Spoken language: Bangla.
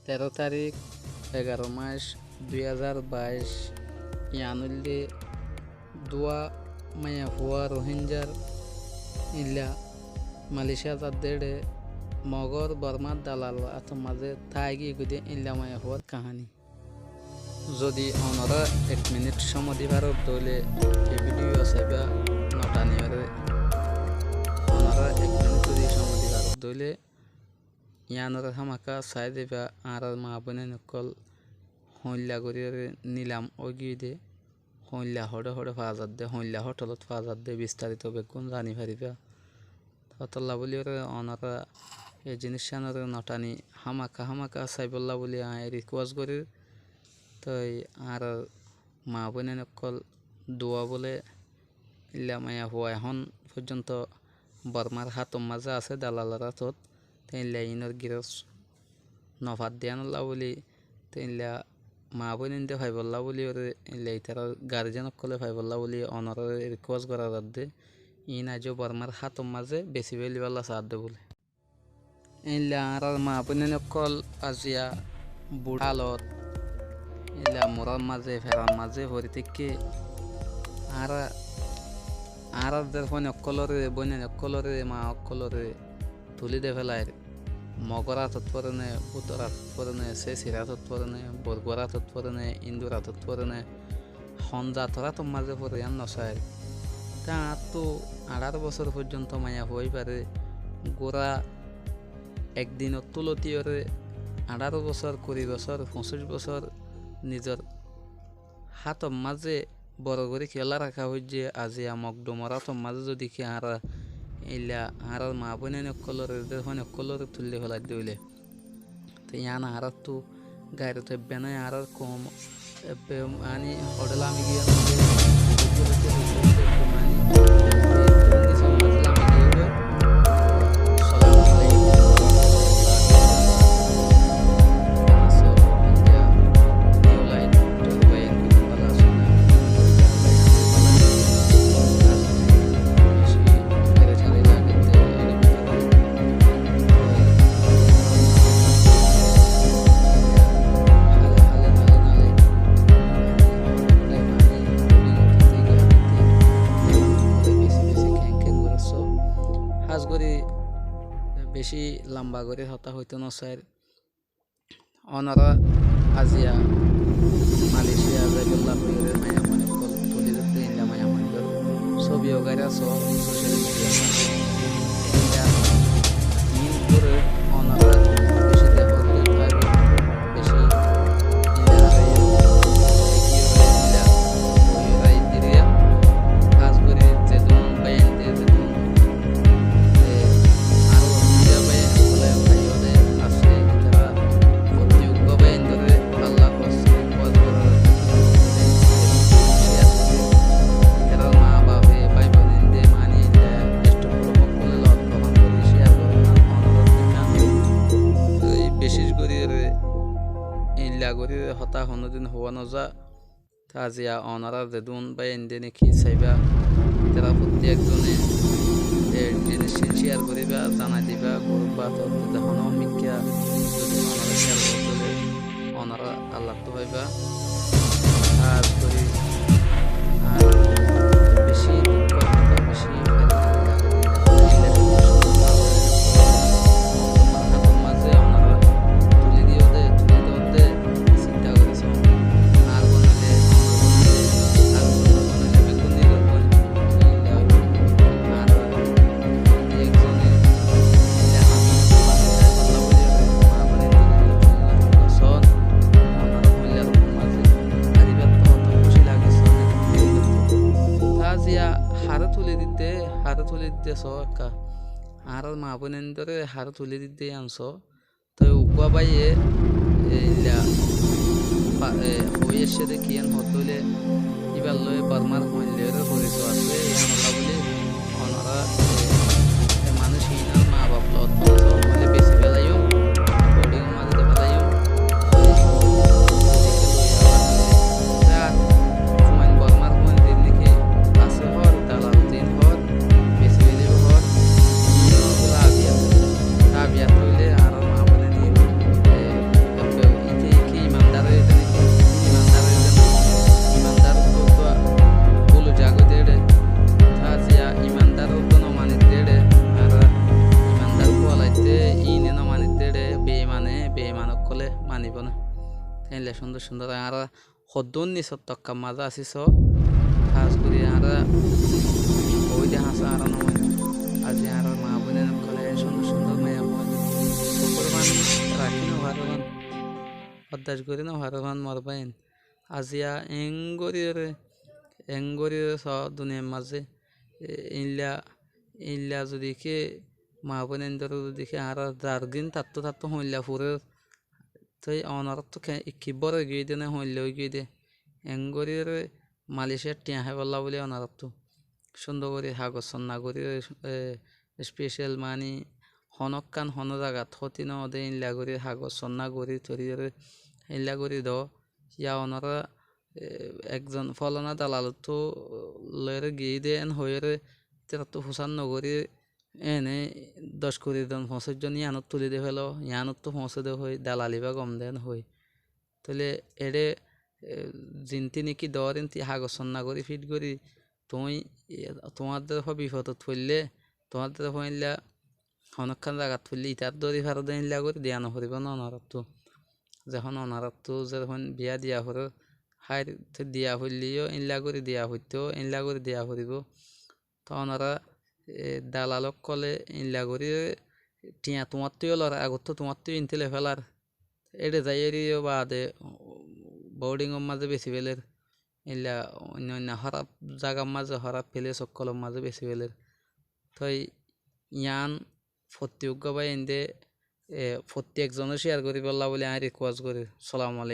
13 তারিখ 11 মাস 2022 ইয়ানুল্লি দুয়া মায়া হুয়া রোহিঙ্গার ইল্লা মালয়েশিয়া তাদের মগর বর্মার দালাল আত মাঝে থাইগি গুদে ইল্লা মায়া হুয়ার কাহানি যদি অনরা 1 মিনিট সময় দিবার দলে এই ভিডিও সাইবা নটানিয়রে অনরা 1 মিনিট যদি সময় দিবার দলে ইয়ানরা হামাকা সাই দেবা আর মা বনে নকল হইলা গরিয়রে নিলাম ওগিদে হইলা হড়ে হড়ে ফাজার দে হইলা হোটেলত ফাজার দে বিস্তারিত বেগুন জানি পারিবা ততলা বলিওরে অনরা এই জিনিসখানরে নটানি হামাকা সাইবল্লা বলি রিকোয়েস্ট করি তাই আর মা বনে নকল দোয়া বলে ইল্লা মায়া হুয়া এখন পর্যন্ত বর্মার হাতম মাঝে আছে দালালরা তত তাইলা ইনর গিরস নফাত দিয়ানল্লা বলি তাইলা মা বোনিন্দে ভাইবল্লা বলি ওরে ইল্লা ইতার গার্জেন কলে ভাইবল্লা বলি অনর রিকোয়েস্ট করা যাতে ইন আজও বর্মার হাতম মাঝে বেশি বেলিবাল্লা সাহায্য বলে ইল্লা আর মা বোনে নকল আজিয়া বুড়ালত ইল্লা মোরার মাঝে ফেরার মাঝে ভরি থেকে আর ফোনে অকলরে বনে অকলরে মা অকলরে তুলি দে ফেলায় মগরা তৎপরনে বুতরা তৎপরনে সে সিরা তৎপরনে বরগরা তৎপরনে ইন্দুরা তৎপরনে হন্দা তোরা তো মাঝে পরে আন নসায় তা তো 18 বছর পর্যন্ত মায়া হই পারে গোড়া একদিন তুলতীয়রে 18 বছর 20 বছর 25 বছর নিজের হাত মাঝে বড় করে খেলা রাখা হয়েছে আজি আমক ডোমরা তো মাঝে যদি কি আর ইল্লা আর মা বোনে নকলরে দেখনে কলরে তুললে ফেলা দিলে তো ইয়ান আর তো গাড়ি তো বেনা আর কম আনি হোটেল আমি গিয়ে বেশি লম্বা করে হতা হইতো নসার অনরা আজিয়া মালয়েশিয়া যাইবল্লা হইরে মায়া মনে কল তুলি দিতে ইল্লা মায়া মনে ছবি ওগাইরা সব সোশ্যাল মিডিয়া মিন করে অনরা বেশি দেখো বেশি হতা হনদিন হওয়া নজা তাজিয়া অনারা দেদুন বা এনদে নাকি চাইবা তারা প্রত্যেকজনে জিনিস শেয়ার করিবা জানাই দিবা গ্রুপ বা তখন মিথ্যা যদি অনারা শেয়ার করতে অনারা আল্লাহ তো হইবা কাজ করি আর বেশি বেশি হার তুলে দিতে একা আর মা বোনের ধরে হার তুলে দিতে আনছ তো উগুয়া বাইয়ে হয়ে এসে দেখি হতলে এবার লয়ে বর্মার মূল্যের পরিচয় আছে বলে ওনারা মানুষ মা বাপ লত বেশি বেলাইও বোর্ডিং মাঝে বেলাইও বর্মার মন্দির লিখে আছে হর দালাল দিন হর বেশি বেলে হর রাবিয়া তৈলে আর মা বলে নিয়ে মানিব না তাইলে সুন্দর সুন্দর আর সদ্দুন নিচত টক্কা মাজা আসিস খাস করি আর ওই যে হাসা আর নয় আজি আর মা বোনে নকলে সুন্দর সুন্দর মায়া হয় কুকুরবান রাখি না ভারবান অভ্যাস করি না ভারবান মরবাইন আজিয়া এঙ্গরির স দুনিয়ার মাঝে ইনলা ইনলা যদি কে মা বোনের যদি কে আর দার্গিন তাত্তো হইলা ফুরের তাই অনারত কি বড় গিয়ে দে না হইলেও গিয়ে দে এঙ্গরির মালয়েশিয়ার টিয়া হয় বললা বলে অনারত সুন্দর করে হাগজ সন্না করি স্পেশাল মানি হনকান হন জাগাত হতি ন দে ইনলা করি হাগজ সন্না করি তরি ইনলা করি দ ইয়া অনারা একজন ফলনা দালালতো লয়ের গিয়ে দে এন হয়ে তারা তো হুসান নগরী এনে 10 কোটি জন 50 জন ইয়ানত তুলি দে ফেলো ইয়ানত তো পৌঁছে দে হই দালালি বা গম দেন হই তাহলে এডে জিনতি নাকি দর ইনতি হাগসন না করি ফিট করি তুমি তোমাদের বিপদত পড়লে তোমাদের হইলা অনেকক্ষণ জায়গা তুললে ইটার দরি ফেরত ইনলা করে দিয়া নহরিব না অনারতো যখন অনারতো যখন বিয়া দিয়া হর হাই দিয়া হইলিও ইনলা করে দিয়া হইতো ইনলা করে দিয়া হরিব তো ওনারা দালালক কলে ইনলা করি টিয়া তোমার তুইও লড়া আগত তোমার তুই ইনতেলে ফেলার এডে যাইয়েরিও বাদে বোর্ডিংয়ের মাঝে বেশি ফেলের ইনলা অন্য অন্য খারাপ জায়গার মাঝে খারাপ ফেলে সকলের মাঝে বেশি ফেলের তাই ইয়ান প্রত্যেক বাই এনদে প্রত্যেকজনে শেয়ার করি বললা বলে আমি রিকোয়েস্ট করি সালাম আলাইকুম।